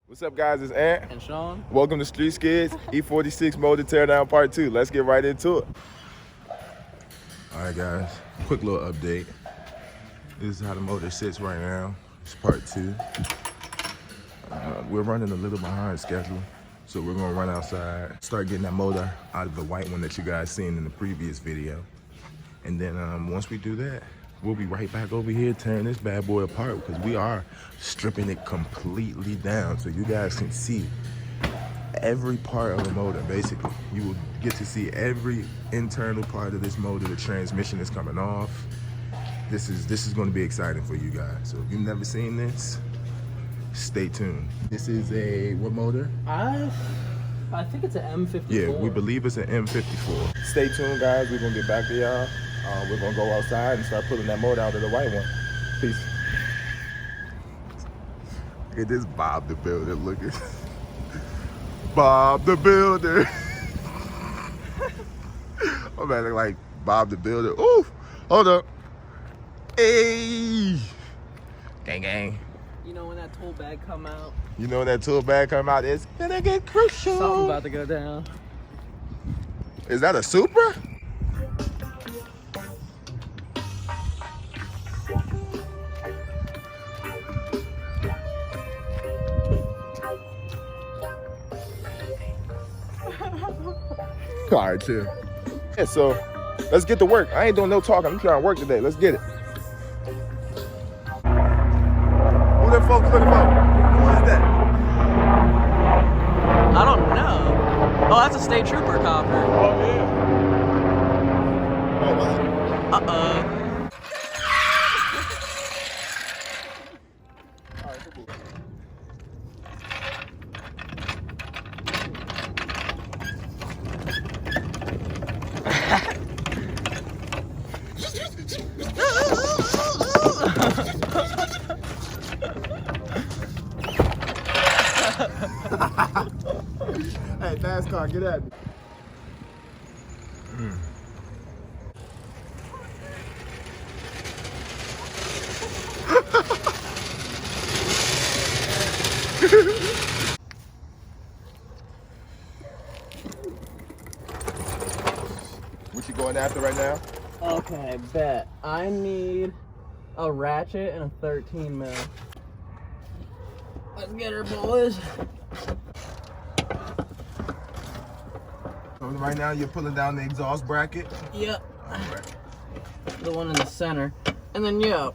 What's up, guys? It's Ant. And Sean. Welcome to Street Skids, E46 Motor Teardown Part 2. Let's get right into it. All right, guys. Quick little update. This is how the motor sits right now. It's Part 2. We're running a little behind schedule, so we're going to run outside, start getting that motor out of the white one that you guys seen in the previous video. And then once we do that, we'll be right back over here tearing this bad boy apart because we are stripping it completely down so you guys can see every part of the motor. Basically, you will get to see every internal part of this motor. The transmission is coming off. This is going to be exciting for you guys. So if you've never seen this, stay tuned. This is a what motor? I think it's an M54. Yeah, we believe it's an M54. Stay tuned, guys. We're going to get back to y'all. We're going to go outside and start pulling that motor out of the white one. Peace. Look at this Bob the Builder looking. Bob the Builder. I'm about to look like Bob the Builder. Ooh, hold up. Hey. Gang, gang. You know when that tool bag come out? You know when that tool bag come out, it's gonna get crucial. Something about to go down. Is that a Supra? All right, chill. Yeah, so let's get to work. I ain't doing no talking. I'm trying to work today. Let's get it. Who that folks looking for? Who is that? I don't know. Oh, that's a state trooper copter. Oh, yeah. Oh, was it? Uh-oh. All right, cool. Hey, NASCAR, get at me. What you going after right now? Okay, bet. I need a ratchet and a 13 mil. Let's get her, boys. So right now you're pulling down the exhaust bracket? Yep. Right. The one in the center. And then, yeah,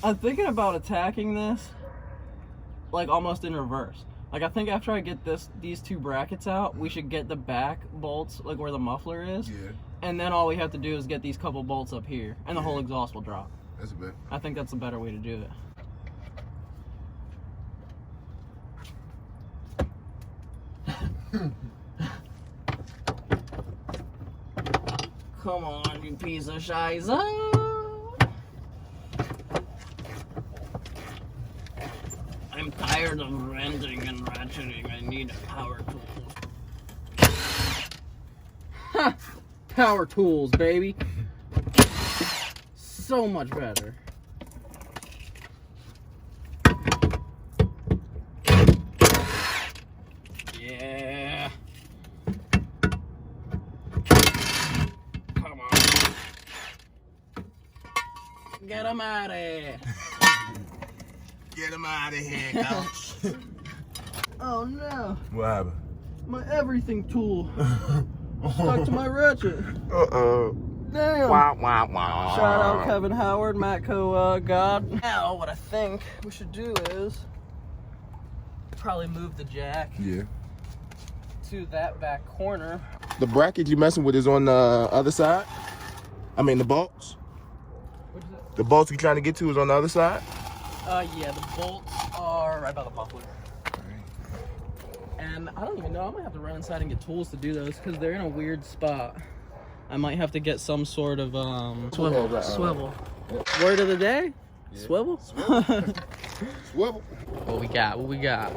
I'm thinking about attacking this like almost in reverse. Like I think after I get these two brackets out, we should get the back bolts like where the muffler is. Yeah. And then all we have to do is get these couple bolts up here and the whole exhaust will drop. That's a bit. I think that's a better way to do it. Come on, you piece of shiza. I'm tired of renting and ratcheting. I need a power tool. Ha! Power tools, baby. So much better. Yeah. Come on. Get him out of here. Get him out of here, coach. Oh no. What happened? My everything tool stuck to my ratchet. Uh-oh. Damn. Wah, wah, wah. Shout out Kevin Howard, Matco God. Now what I think we should do is probably move the jack Yeah. to that back corner. The bracket you messing with is on the other side? I mean the bolts? Which is it? The bolts you trying to get to is on the other side? Yeah, the bolts are right by the muffler. And I don't even know, I might have to run inside and get tools to do those because they're in a weird spot. I might have to get some sort of swivel. Swivel. Word of the day? Yeah. Swivel? Swivel. What we got? What we got?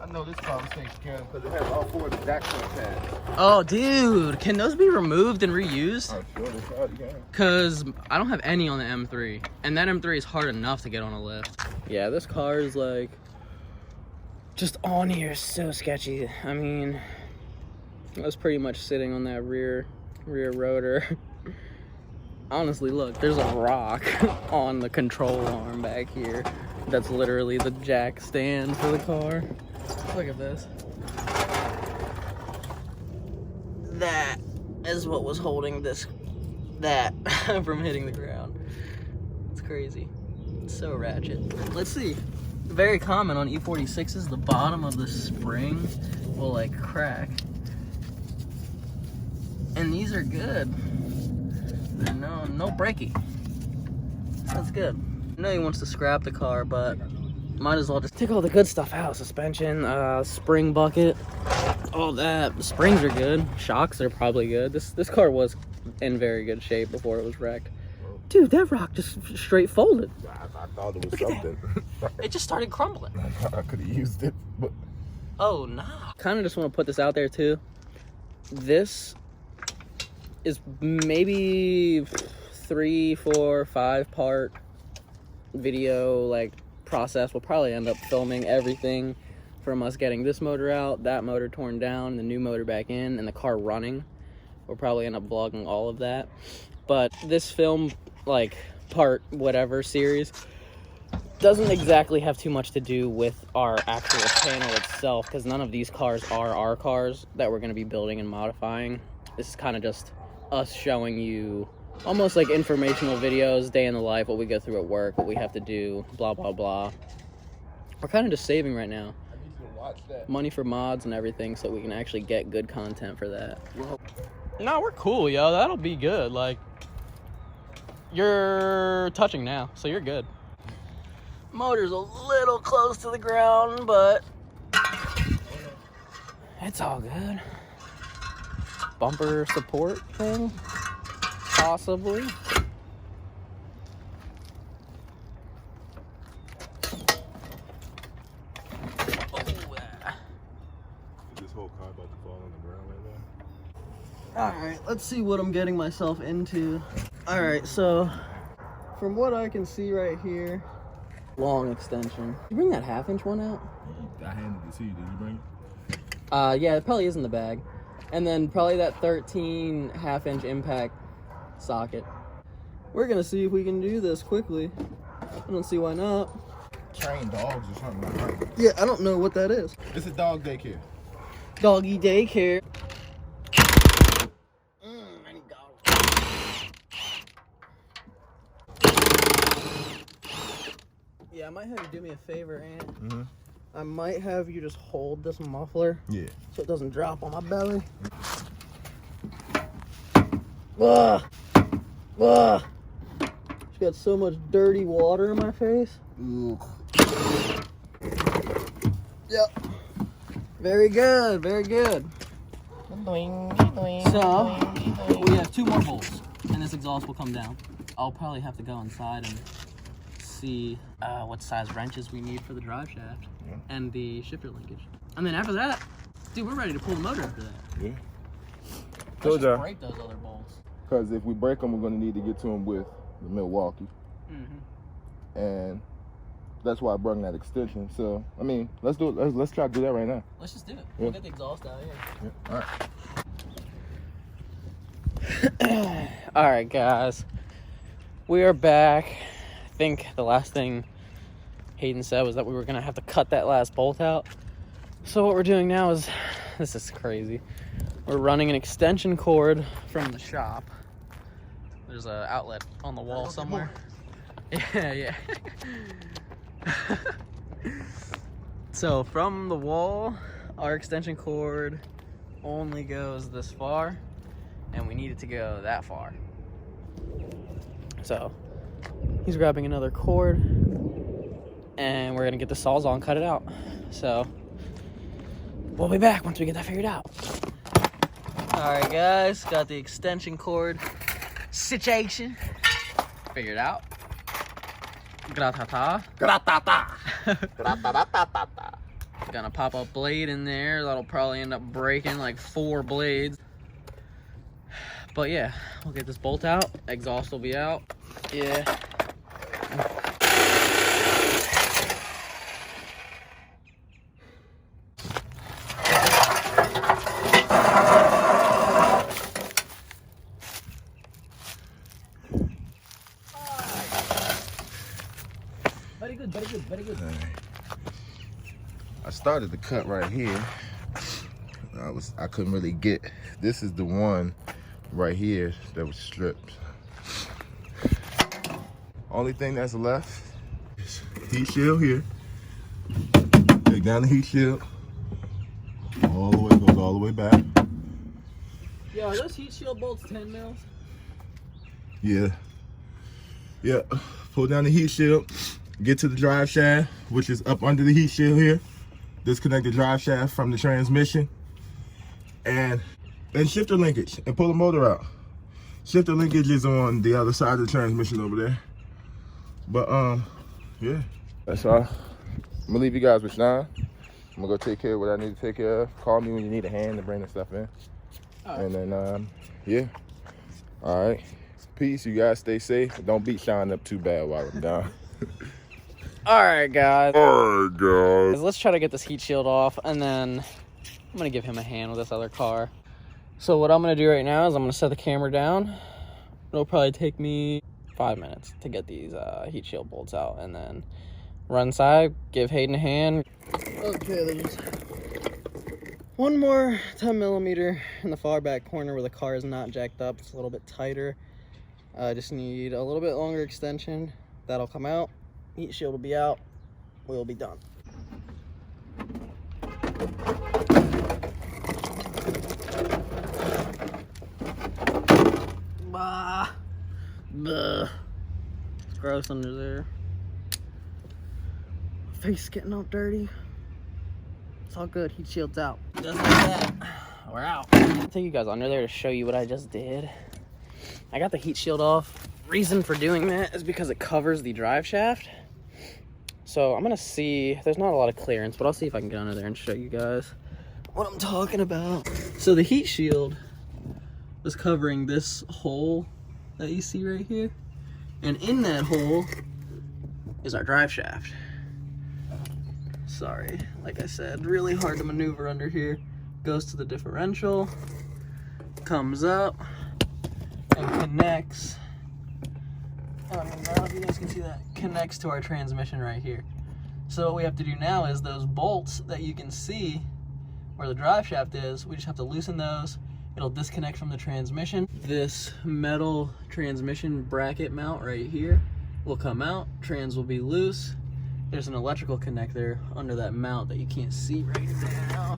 I know this car was taken care of because it has all 4 of the jack point pads. Oh, dude, can those be removed and reused? I'm sure they probably can. Cause I don't have any on the M3, and that M3 is hard enough to get on a lift. Yeah, this car is like just on here, so sketchy. I mean, I was pretty much sitting on that rear rotor. Honestly, look, there's a rock on the control arm back here. That's literally the jack stand for the car. Look at this. That is what was holding that from hitting the ground. It's crazy. It's so ratchet. Let's see. Very common on E46s, the bottom of the spring will like crack. And these are good. They're no breaky. That's good. I know he wants to scrap the car, but might as well just take all the good stuff out. Suspension, spring bucket, all that. The springs are good. Shocks are probably good. This car was in very good shape before it was wrecked. Dude, that rock just straight folded. I thought it was something. It just started crumbling. I could have used it, but... Oh, nah. Kind of just want to put this out there, too. This is maybe 3, 4, 5 part video, like, process. We'll probably end up filming everything from us getting this motor out, that motor torn down, the new motor back in, and the car running. We'll probably end up vlogging all of that. But this film, like, part whatever series doesn't exactly have too much to do with our actual channel itself, because none of these cars are our cars that we're going to be building and modifying. This is kind of just us showing you almost like informational videos, day in the life, what we go through at work, what we have to do, blah blah blah. We're kind of just saving right now money for mods and everything, so we can actually get good content for that. No, we're cool, yo. That'll be good. Like, you're touching now, so you're good. Motor's a little close to the ground, but it's all good. Bumper support thing, possibly. This whole car about to fall on the ground right now. Alright, let's see what I'm getting myself into. Alright, so from what I can see right here, long extension. Did you bring that 1/2-inch one out? I handed it to you. Did you bring it? Yeah, it probably is in the bag. And then probably that 13 1/2-inch impact socket. We're gonna see if we can do this quickly. I don't see why not. Train dogs or something like that. Yeah, I don't know what that is. It's a dog daycare. Doggy daycare. I need goggles. Yeah, I might have you do me a favor, Ant. I might have you just hold this muffler. Yeah. So it doesn't drop on my belly. Ugh. Ugh. Just got so much dirty water in my face. Ooh. Yep. Very good, very good. So, we have 2 more bolts, and this exhaust will come down. I'll probably have to go inside and see what size wrenches we need for the drive shaft and the shifter linkage. And then after that, dude, we're ready to pull the motor after that. Yeah. Let's just break those other bolts. Because if we break them, we're going to need to get to them with the Milwaukee. And that's why I brought that extension. So, I mean, let's do it. Let's try to do that right now. Let's just do it. We'll get the exhaust out here. Yeah. All right. All right, guys. We are back. I think the last thing Hayden said was that we were going to have to cut that last bolt out. So what we're doing now is, this is crazy. We're running an extension cord from the shop. There's an outlet on the wall somewhere. Yeah. So from the wall, our extension cord only goes this far, and we need it to go that far. So he's grabbing another cord, and we're gonna get the Sawzall and cut it out. So we'll be back once we get that figured out. All right, guys, got the extension cord situation figured out. Gratata. Gratata. Gratata. Gonna pop a blade in there. That'll probably end up breaking like 4 blades. But yeah, we'll get this bolt out. Exhaust will be out. Yeah. Very good, very good, very good. I started the cut right here. I couldn't really get. This is the one right here that was stripped. Only thing that's left is heat shield here. Take down the heat shield. All the way, goes all the way back. Yo, are those heat shield bolts 10 mils? Yeah. Yeah. Pull down the heat shield. Get to the drive shaft, which is up under the heat shield here. Disconnect the drive shaft from the transmission. And shifter linkage and pull the motor out. Shifter linkage is on the other side of the transmission over there. But yeah. That's all. I'm gonna leave you guys with Sean. I'm gonna go take care of what I need to take care of. Call me when you need a hand to bring the stuff in. Right. And then yeah. All right. Peace. You guys stay safe. Don't beat Sean up too bad while I'm down. Alright guys, let's try to get this heat shield off, and then I'm gonna give him a hand with this other car. So what I'm gonna do right now is I'm gonna set the camera down. It'll probably take me 5 minutes to get these heat shield bolts out, and then run inside, give Hayden a hand. Okay, there's one more 10 millimeter in the far back corner where the car is not jacked up. It's a little bit tighter. I just need a little bit longer extension. That'll come out. Heat shield will be out. We'll be done. Bah. Bah. It's gross under there. Face getting all dirty. It's all good. Heat shield's out. Just like that. We're out. I'll take you guys under there to show you what I just did. I got the heat shield off. Reason for doing that is because it covers the drive shaft. So I'm gonna see, there's not a lot of clearance, but I'll see if I can get under there and show you guys what I'm talking about. So the heat shield was covering this hole that you see right here. And in that hole is our drive shaft. Sorry, like I said, really hard to maneuver under here. Goes to the differential, comes up, and connects. I don't know if you guys can see that. Connects to our transmission right here. So what we have to do now is those bolts that you can see where the drive shaft is, we just have to loosen those. It'll disconnect from the transmission. This metal transmission bracket mount right here will come out. Trans will be loose. There's an electrical connector under that mount that you can't see right now.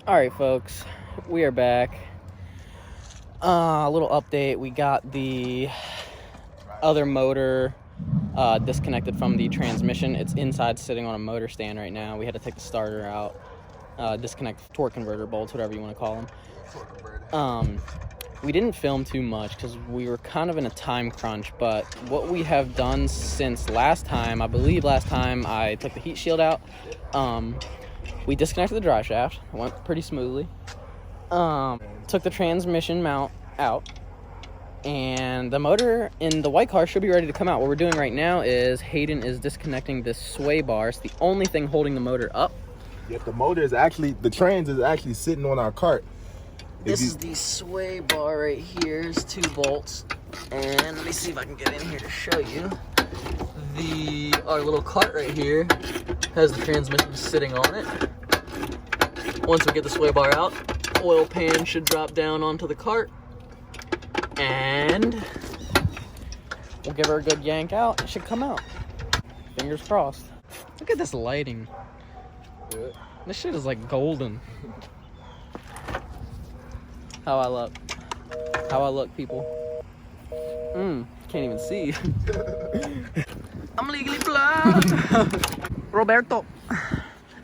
All right, folks, we are back. A little update. We got the other motor disconnected from the transmission. It's inside sitting on a motor stand right now. We had to take the starter out, disconnect torque converter bolts, whatever you want to call them. We didn't film too much because we were kind of in a time crunch, but what we have done since last time, I believe last time I took the heat shield out, we disconnected the drive shaft. It went pretty smoothly. Took the transmission mount out, and the motor in the white car should be ready to come out. What we're doing right now is Hayden is disconnecting this sway bar. It's the only thing holding the motor up. Yep, the motor is actually, the trans is actually sitting on our cart. This is the sway bar right here. There's 2 bolts. And let me see if I can get in here to show you. Our little cart right here has the transmission sitting on it. Once we get the sway bar out, oil pan should drop down onto the cart. And we'll give her a good yank out. It should come out. Fingers crossed. Look at this lighting. Yeah. This shit is like golden. How I look. How I look, people. Can't even see. I'm legally blind. Roberto,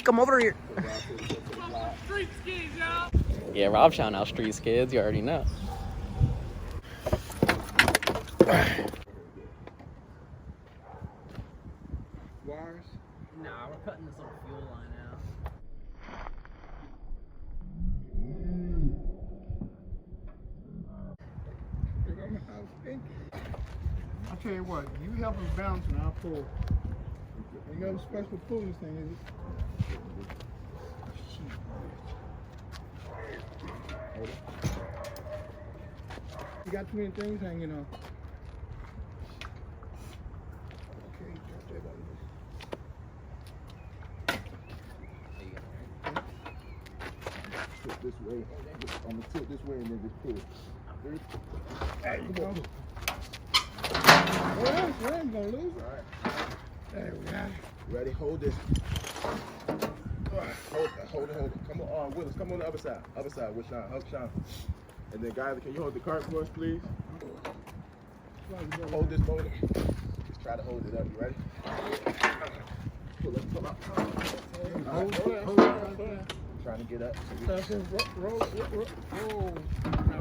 come over here. Street skis, y'all. Yeah, Rob shouting out street skids. You already know. Wires? Nah, we're cutting this little fuel line out. I'll tell you what, you help him bounce and I'll pull. Ain't no special pulling thing, is it? You got too many things hanging on. Okay, got that on Tilt this way. I'm gonna tilt this way and then just pull. there you go. Well, you ain't gonna lose. All right. There we got it. Ready? Hold this. Hold it. Come on, Willis. Come on the other side. Other side with Sean. Help Sean. And then, guys, can you hold the cart for us, please? Hold this motor. Just try to hold it up. You ready? Pull up. Hold it. Trying to get up. Roll.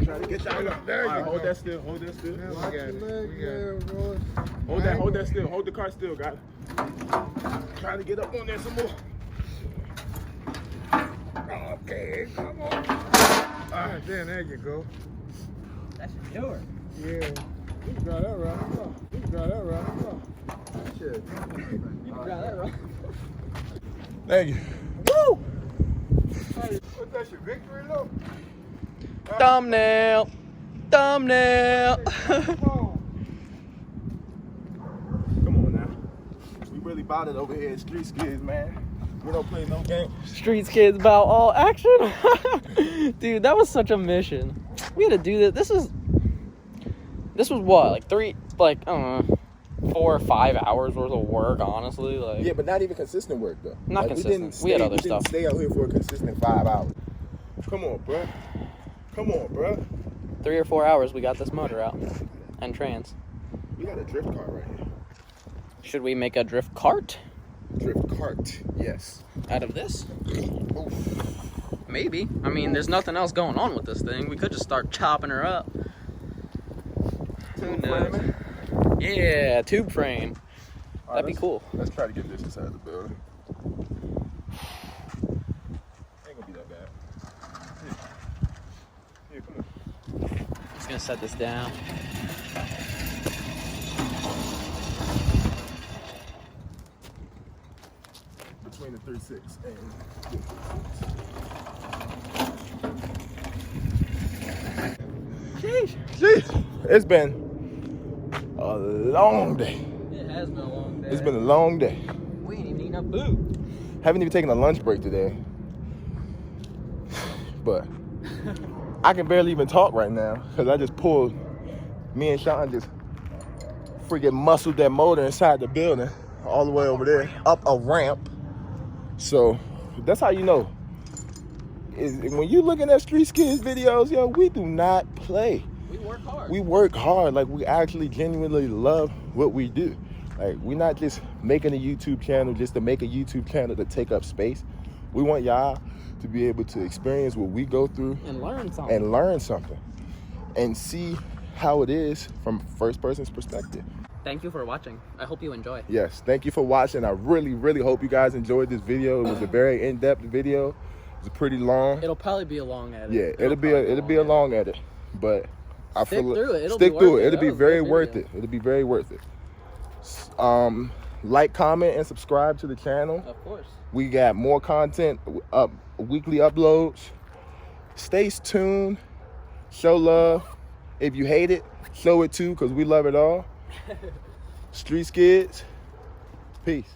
Try to get down. There you go. Hold that still. Hold that still. Now we got it. Roll. Hold that still. Hold the cart still, guys. Trying to get up on there some more. Okay, come on. Alright, there you go. That's yours. Yeah. You got that right. Shit. You got that right. Thank you. Woo! Hey, what's that, your victory look? Thumbnail. Come on now. We really about it over here at Street Skids, man. We don't play no games. Street Skids about all action. Dude, that was such a mission. We had to do this. This was what, like 4 or 5 hours worth of work, honestly. Like, Yeah, but not even consistent work though. Not consistent. We had other stuff. Didn't stay out here for a consistent 5 hours. Come on, bruh. 3 or 4 hours, we got this motor out and trans. We got a drift cart right here. Should we make a drift cart Drift cart, yes. out of this? Oof. Maybe. I mean, there's nothing else going on with this thing. We could just start chopping her up. Who knows? Yeah, tube frame. That'd be cool. Let's try to get this inside the building. Ain't gonna be that bad. Here, come on. Just gonna set this down. Between the 3.6 and Sheesh. It's been a long day. It has been a long day. It's been a long day. We ain't even eating up food. Haven't even taken a lunch break today. But I can barely even talk right now because I just pulled, me and Sean just freaking muscled that motor inside the building all the way over there, up a ramp. So that's how you know. Is when you looking at Street Skids videos, yo, we do not play. We work hard. We work hard. Like, we actually genuinely love what we do. Like, we're not just making a YouTube channel just to make a YouTube channel to take up space. We want y'all to be able to experience what we go through and learn something. And see how it is from first person's perspective. Thank you for watching. I hope you enjoy. Yes, thank you for watching. I really, really hope you guys enjoyed this video. It was a very in-depth video. It's pretty long. It'll probably be a long edit. Yeah, it'll be a long edit, but I Stick feel through it. Stick through it. It'll be That was a very good worth video. it. It'll be very worth it. Like, comment, and subscribe to the channel. Of course. We got more content up, weekly uploads. Stay tuned. Show love. If you hate it, show it too, because we love it all. Street Skids. Peace.